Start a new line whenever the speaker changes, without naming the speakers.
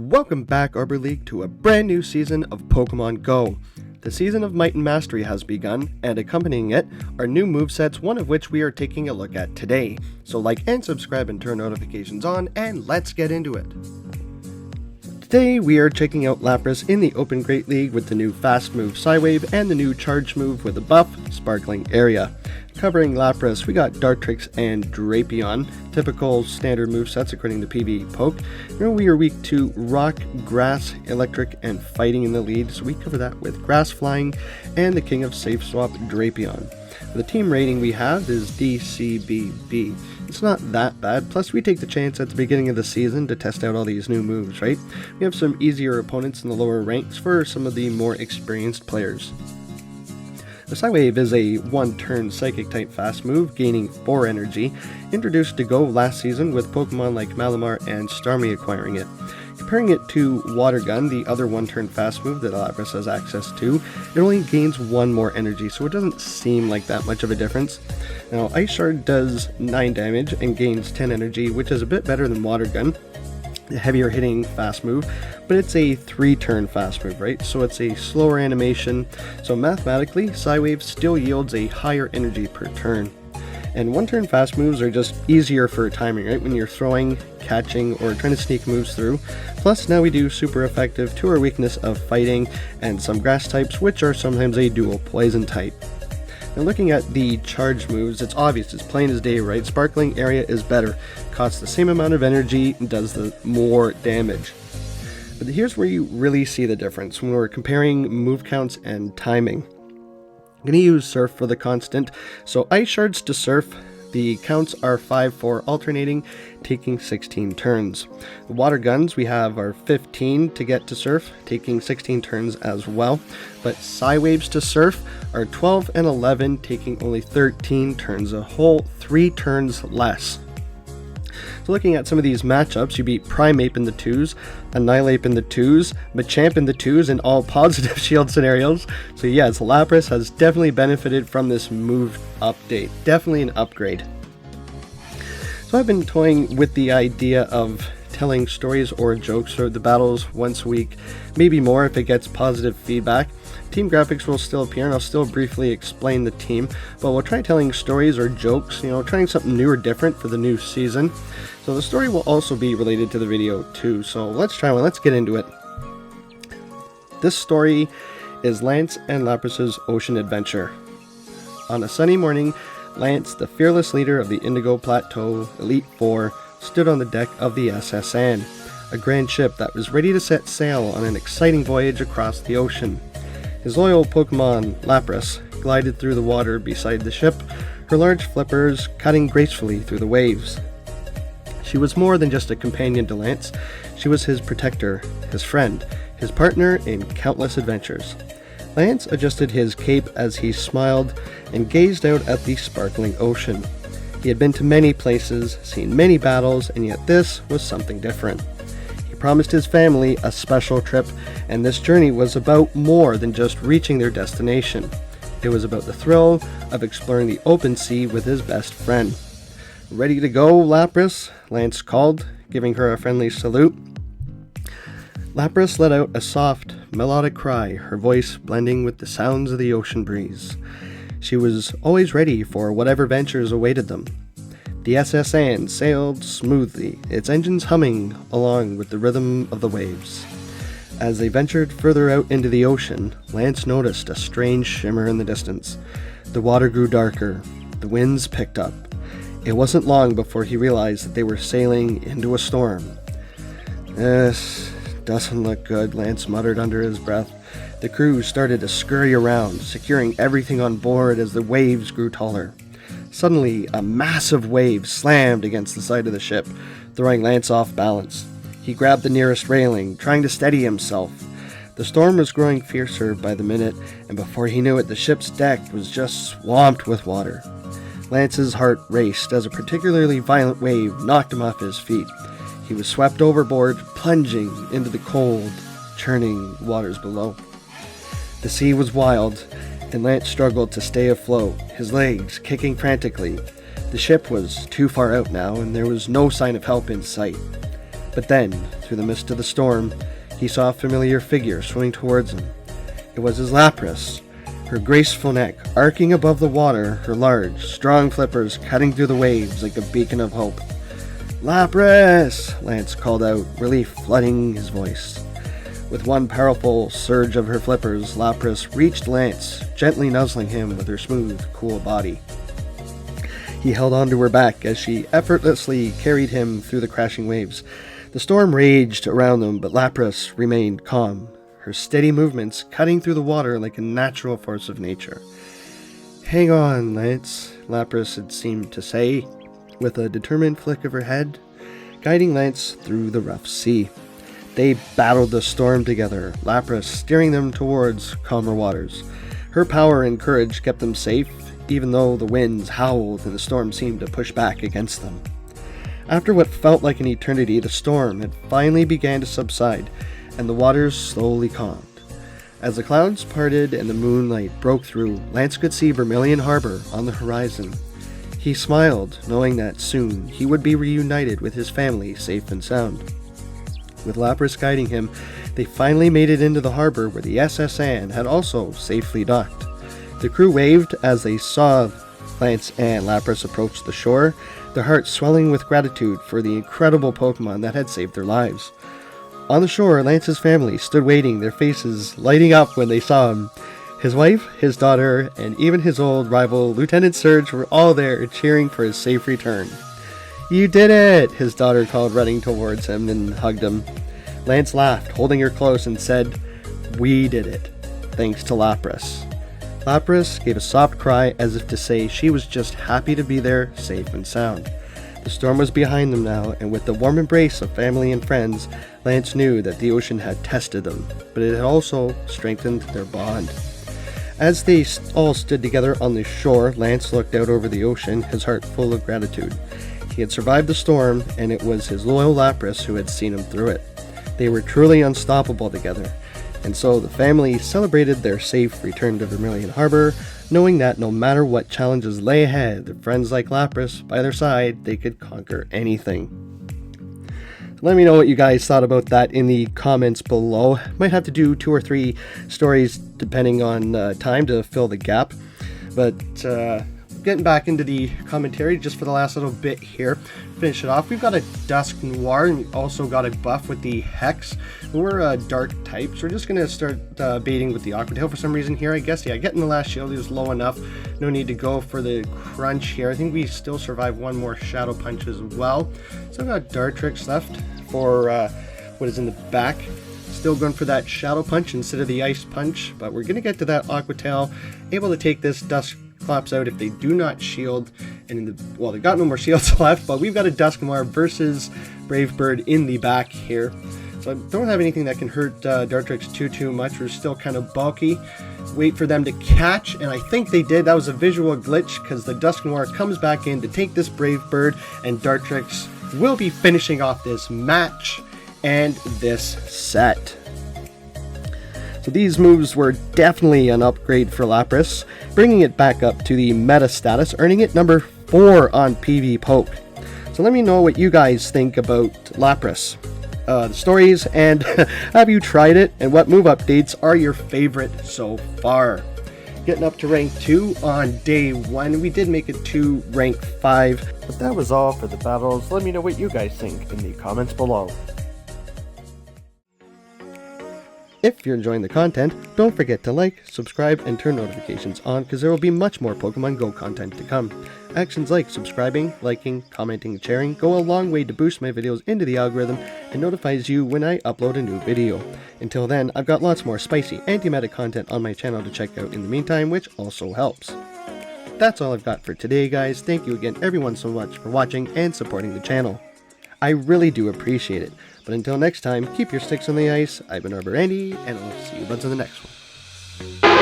Welcome back, Arbor League, to a brand new season of Pokemon Go. The season of Might and Mastery has begun, and accompanying it are new movesets, one of which we are taking a look at today. So like and subscribe and turn notifications on, and let's get into it. Today we are checking out Lapras in the Open Great League with the new Fast Move Psywave and the new Charge Move with a buff, Sparkling Area. Covering Lapras, we got Dartrix and Drapion, typical standard movesets according to PvE Poke. We are week 2 Rock, Grass, Electric, and Fighting in the lead, so we cover that with Grass Flying and the King of Safe Swap, Drapion. The team rating we have is DCBB. It's not that bad, plus we take the chance at the beginning of the season to test out all these new moves, right? We have some easier opponents in the lower ranks for some of the more experienced players. The Psywave is a one-turn Psychic-type fast move, gaining 4 energy, introduced to Go last season with Pokemon like Malamar and Starmie acquiring it. Comparing it to Water Gun, the other one-turn fast move that Lapras has access to, it only gains 1 more energy, so it doesn't seem like that much of a difference. Now, Ice Shard does 9 damage and gains 10 energy, which is a bit better than Water Gun, the heavier hitting fast move, but it's a 3-turn fast move, right? So it's a slower animation, so mathematically, Psywave still yields a higher energy per turn. And one-turn fast moves are just easier for timing, right? When you're throwing, catching, or trying to sneak moves through. Plus, now we do super effective to our weakness of fighting and some grass types, which are sometimes a dual poison type. Now looking at the charge moves, it's obvious, it's plain as day, right? Sparkling Area is better, costs the same amount of energy, and does the more damage. But here's where you really see the difference when we're comparing move counts and timing. I'm going to use Surf for the constant, so Ice Shards to Surf, the counts are 5 for alternating, taking 16 turns. The Water Guns we have are 15 to get to Surf, taking 16 turns as well, but Psywaves to Surf are 12 and 11, taking only 13 turns, a whole 3 turns less. So looking at some of these matchups, you beat Primeape in the 2s, Annihilape in the 2s, Machamp in the 2s in all positive shield scenarios. So yes, Lapras has definitely benefited from this move update. Definitely an upgrade. So I've been toying with the idea of telling stories or jokes throughout the battles once a week, maybe more if it gets positive feedback. Team graphics will still appear and I'll still briefly explain the team, but we'll try telling stories or jokes, trying something new or different for the new season. So the story will also be related to the video too, so let's try one, let's get into it. This story is Lance and Lapras' ocean adventure. On a sunny morning, Lance, the fearless leader of the Indigo Plateau Elite Four, stood on the deck of the SS Anne, a grand ship that was ready to set sail on an exciting voyage across the ocean. His loyal Pokemon, Lapras, glided through the water beside the ship, her large flippers cutting gracefully through the waves. She was more than just a companion to Lance, she was his protector, his friend, his partner in countless adventures. Lance adjusted his cape as he smiled and gazed out at the sparkling ocean. He had been to many places, seen many battles, and yet this was something different. He promised his family a special trip, and this journey was about more than just reaching their destination. It was about the thrill of exploring the open sea with his best friend. "Ready to go, Lapras?" Lance called, giving her a friendly salute. Lapras let out a soft, melodic cry, her voice blending with the sounds of the ocean breeze. She was always ready for whatever ventures awaited them. The SS Anne sailed smoothly, its engines humming along with the rhythm of the waves. As they ventured further out into the ocean, Lance noticed a strange shimmer in the distance. The water grew darker, the winds picked up. It wasn't long before he realized that they were sailing into a storm. "This doesn't look good," Lance muttered under his breath. The crew started to scurry around, securing everything on board as the waves grew taller. Suddenly, a massive wave slammed against the side of the ship, throwing Lance off balance. He grabbed the nearest railing, trying to steady himself. The storm was growing fiercer by the minute, and before he knew it, the ship's deck was just swamped with water. Lance's heart raced as a particularly violent wave knocked him off his feet. He was swept overboard, plunging into the cold, churning waters below. The sea was wild, and Lance struggled to stay afloat, his legs kicking frantically. The ship was too far out now, and there was no sign of help in sight. But then, through the mist of the storm, he saw a familiar figure swimming towards him. It was his Lapras, her graceful neck arcing above the water, her large, strong flippers cutting through the waves like a beacon of hope. "Lapras!" Lance called out, relief flooding his voice. With one powerful surge of her flippers, Lapras reached Lance, gently nuzzling him with her smooth, cool body. He held onto her back as she effortlessly carried him through the crashing waves. The storm raged around them, but Lapras remained calm, her steady movements cutting through the water like a natural force of nature. "Hang on, Lance," Lapras had seemed to say, with a determined flick of her head, guiding Lance through the rough sea. They battled the storm together, Lapras steering them towards calmer waters. Her power and courage kept them safe, even though the winds howled and the storm seemed to push back against them. After what felt like an eternity, the storm had finally began to subside, and the waters slowly calmed. As the clouds parted and the moonlight broke through, Lance could see Vermilion Harbor on the horizon. He smiled, knowing that soon he would be reunited with his family safe and sound. With Lapras guiding him, they finally made it into the harbor where the SS Anne had also safely docked. The crew waved as they saw Lance and Lapras approach the shore, their hearts swelling with gratitude for the incredible Pokemon that had saved their lives. On the shore, Lance's family stood waiting, their faces lighting up when they saw him. His wife, his daughter, and even his old rival, Lieutenant Surge, were all there cheering for his safe return. "You did it!" his daughter called, running towards him and hugged him. Lance laughed, holding her close, and said, "We did it, thanks to Lapras." Lapras gave a soft cry as if to say she was just happy to be there, safe and sound. The storm was behind them now, and with the warm embrace of family and friends, Lance knew that the ocean had tested them, but it had also strengthened their bond. As they all stood together on the shore, Lance looked out over the ocean, his heart full of gratitude. He had survived the storm, and it was his loyal Lapras who had seen him through it. They were truly unstoppable together, and so the family celebrated their safe return to Vermilion Harbor, knowing that no matter what challenges lay ahead, their friends like Lapras by their side, they could conquer anything. Let me know what you guys thought about that in the comments below. Might have to do 2 or 3 stories depending on time to fill the gap, but getting back into the commentary just for the last little bit here. Finish it off. We've got a Dusknoir, and we also got a buff with the Hex. We're dark types. We're just going to start baiting with the Aquatail for some reason here, I guess. Yeah, getting the last shield is low enough. No need to go for the crunch here. I think we still survive one more Shadow Punch as well. So I've got Dartrix left for what is in the back. Still going for that Shadow Punch instead of the Ice Punch, but we're going to get to that Aquatail, able to take this Dusclops out if they do not shield. And well, they got no more shields left, but we've got a Dusknoir versus Brave Bird in the back here. So I don't have anything that can hurt Dartrix too much. We're still kind of bulky. Wait for them to catch, and I think they did. That was a visual glitch because the Dusknoir comes back in to take this Brave Bird, and Dartrix will be finishing off this match and this set. So these moves were definitely an upgrade for Lapras, bringing it back up to the meta status, earning it number 4 on PvPoke. So let me know what you guys think about Lapras, the stories, and have you tried it, and what move updates are your favorite so far? Getting up to rank 2 on day 1. We did make it to rank 5. But that was all for the battles. Let me know what you guys think in the comments below. If you're enjoying the content, don't forget to like, subscribe, and turn notifications on because there will be much more Pokemon Go content to come. Actions like subscribing, liking, commenting, and sharing go a long way to boost my videos into the algorithm and notifies you when I upload a new video. Until then, I've got lots more spicy anti-meta content on my channel to check out in the meantime, which also helps. That's all I've got for today, guys. Thank you again everyone so much for watching and supporting the channel. I really do appreciate it. But until next time, keep your sticks on the ice. I've been Arbor Andy, and I'll see you buds in the next one.